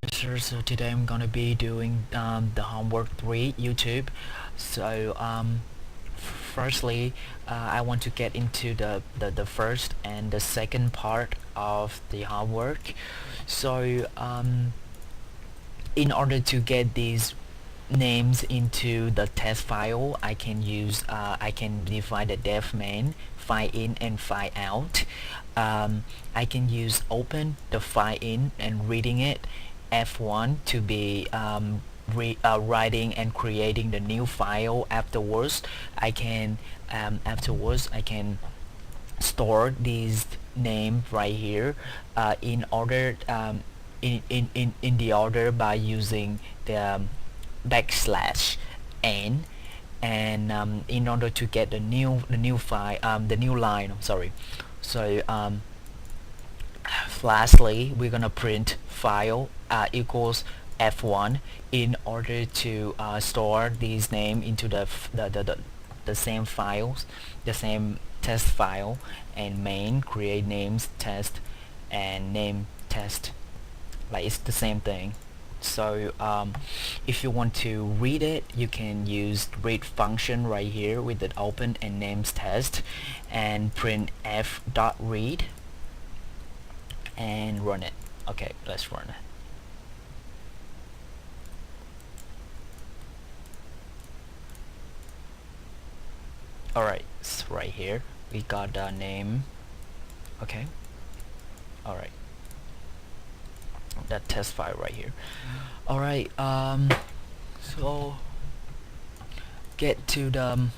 So today I'm gonna be doing the homework 3 YouTube. So firstly, I want to get into the first and the second part of the homework. So in order to get these names into the test file, I can define the def main, file in and file out. I can use open the file in and reading it, F1 to be writing and creating the new file. Afterwards I can store this name right here in order in the order by using the backslash n, and in order to get the new file, the new line, I'm sorry. So lastly we're gonna print file equals f1 in order to store these name into the same files, the same test file, and main create names test and name test, like it's the same thing. So if you want to read it, you can use read function right here with the open and names test and print f dot read and run it. Okay, let's run it. Alright, so right here we got the name. Okay, alright, that test file right here. Alright, so get to the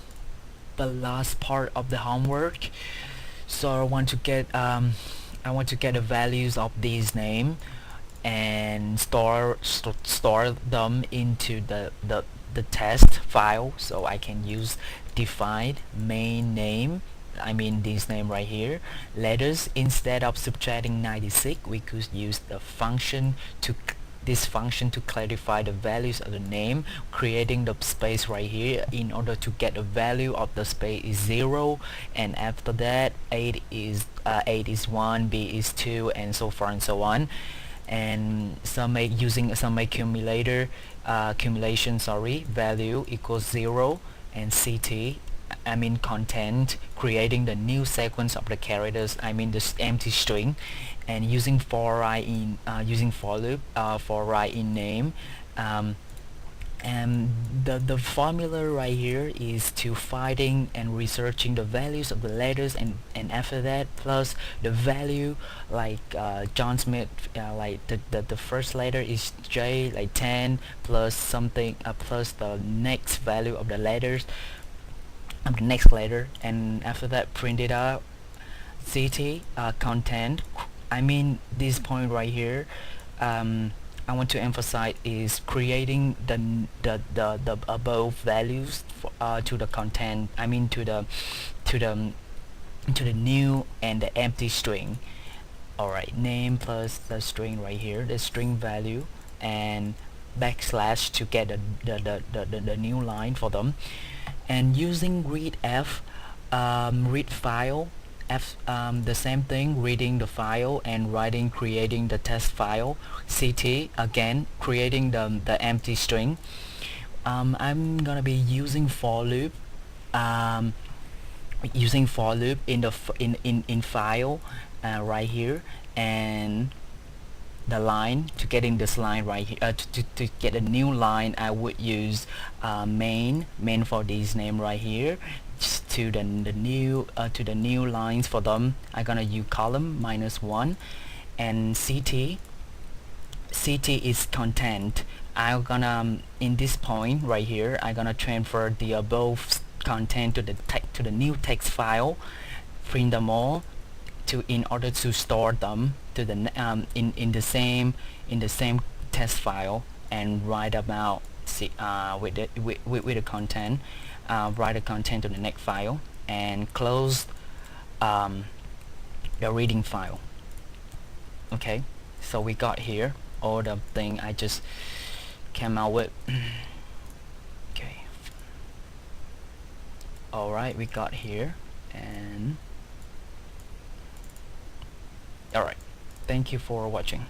last part of the homework. So I want to get the values of these name and store them into the test file. So I can use define main name, I mean this name right here, letters. Instead of subtracting 96, we could use the function to this function to clarify the values of the name, creating the space right here. In order to get the value of the space is 0, and after that 8 is 1, B is 2, and so far and so on. And using some accumulation, value equals 0, and ct, I mean content, creating the new sequence of the characters, I mean this empty string, and using for I in using for loop for I in name. And the formula right here is to finding and researching the values of the letters, and after that plus the value, like John Smith, like the first letter is J, like 10 plus something plus the next value of the letters of the next letter, and after that print it out. Ct content, I mean this point right here, I want to emphasize is creating the above values for, to the content, I mean to the to the new and the empty string. Alright, name plus the string right here, the string value, and backslash to get the new line for them. And using readf, read file, the same thing, reading the file and writing, creating the test file. Ct again, creating the empty string. I'm gonna be using for loop, in the in file right here, and the line to getting this line right here, to get a new line I would use main for this name right here. Just to the new lines for them, I'm gonna use column -1, and ct is content. I'm gonna in this point right here, I'm gonna transfer the above content to the new text file, print them all to in order to store them to the in the same test file, and write about with the content, write the content to the next file, and close the reading file. Okay, so we got here all the thing I just came out with. Okay, alright, we got here, and alright, thank you for watching.